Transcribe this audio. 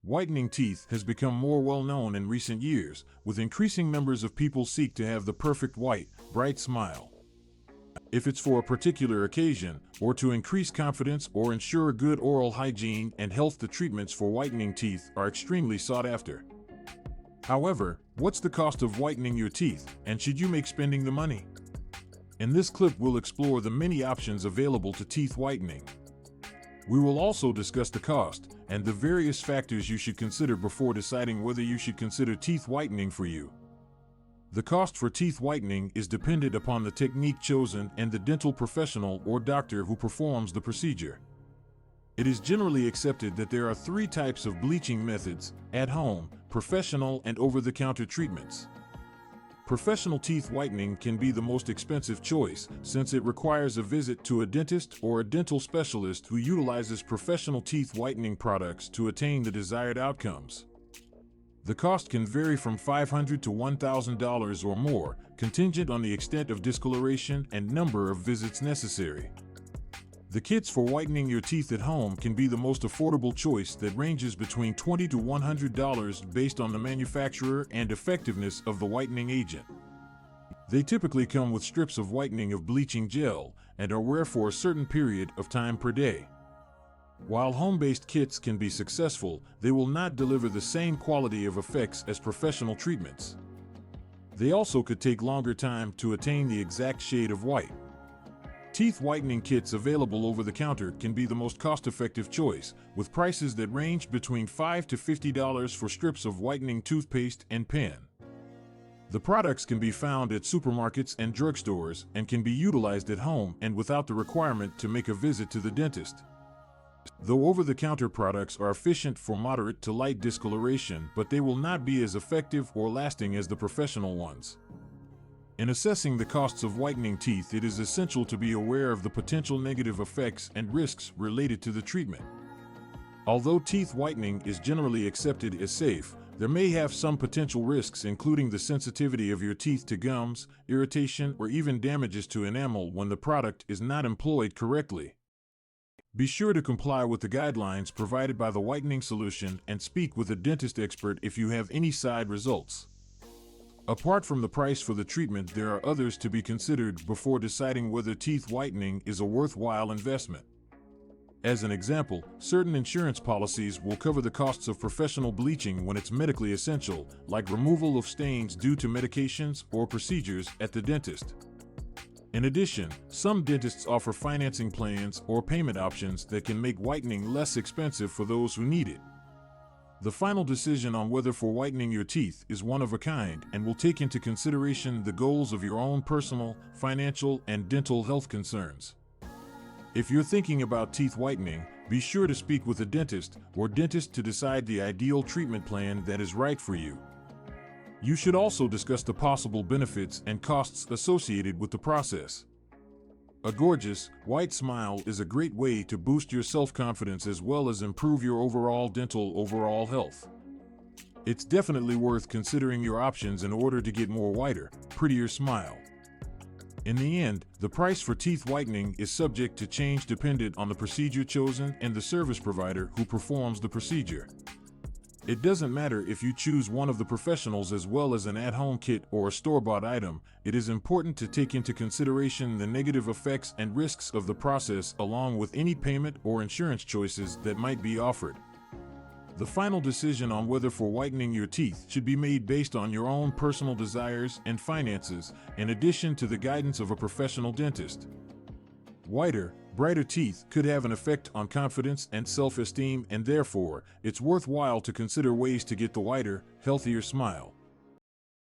Whitening teeth has become more well known in recent years, with increasing numbers of people seek to have the perfect white, bright smile. If it's for a particular occasion, or to increase confidence or ensure good oral hygiene and health, the treatments for whitening teeth are extremely sought after. However, what's the cost of whitening your teeth, and should you make spending the money? In this clip, we'll explore the many options available to teeth whitening. We will also discuss the cost and the various factors you should consider before deciding whether you should consider teeth whitening for you. The cost for teeth whitening is dependent upon the technique chosen and the dental professional or doctor who performs the procedure. It is generally accepted that there are three types of bleaching methods: at home, professional, and over-the-counter treatments. Professional teeth whitening can be the most expensive choice, since it requires a visit to a dentist or a dental specialist who utilizes professional teeth whitening products to attain the desired outcomes. The cost can vary from $500 to $1,000 or more, contingent on the extent of discoloration and number of visits necessary. The kits for whitening your teeth at home can be the most affordable choice that ranges between $20 to $100 based on the manufacturer and effectiveness of the whitening agent. They typically come with strips of whitening of bleaching gel and are wear for a certain period of time per day. While home-based kits can be successful, they will not deliver the same quality of effects as professional treatments. They also could take longer time to attain the exact shade of white. Teeth whitening kits available over the counter can be the most cost-effective choice, with prices that range between $5 to $50 for strips of whitening toothpaste and pen. The products can be found at supermarkets and drugstores and can be utilized at home and without the requirement to make a visit to the dentist. Though over-the-counter products are efficient for moderate to light discoloration, but they will not be as effective or lasting as the professional ones. In assessing the costs of whitening teeth, it is essential to be aware of the potential negative effects and risks related to the treatment. Although teeth whitening is generally accepted as safe, there may have some potential risks, including the sensitivity of your teeth to gums, irritation, or even damages to enamel when the product is not employed correctly. Be sure to comply with the guidelines provided by the whitening solution and speak with a dentist expert if you have any side results. Apart from the price for the treatment, there are others to be considered before deciding whether teeth whitening is a worthwhile investment. As an example, certain insurance policies will cover the costs of professional bleaching when it's medically essential, like removal of stains due to medications or procedures at the dentist. In addition, some dentists offer financing plans or payment options that can make whitening less expensive for those who need it. The final decision on whether for whitening your teeth is one of a kind and will take into consideration the goals of your own personal, financial, and dental health concerns. If you're thinking about teeth whitening, be sure to speak with a dentist or dentist to decide the ideal treatment plan that is right for you. You should also discuss the possible benefits and costs associated with the process. A gorgeous, white smile is a great way to boost your self-confidence as well as improve your overall health. It's definitely worth considering your options in order to get more whiter, prettier smile. In the end, the price for teeth whitening is subject to change dependent on the procedure chosen and the service provider who performs the procedure. It doesn't matter if you choose one of the professionals as well as an at-home kit or a store-bought item. It is important to take into consideration the negative effects and risks of the process along with any payment or insurance choices that might be offered. The final decision on whether for whitening your teeth should be made based on your own personal desires and finances, in addition to the guidance of a professional dentist. Whiter, brighter teeth could have an effect on confidence and self-esteem, and therefore, it's worthwhile to consider ways to get the whiter, healthier smile.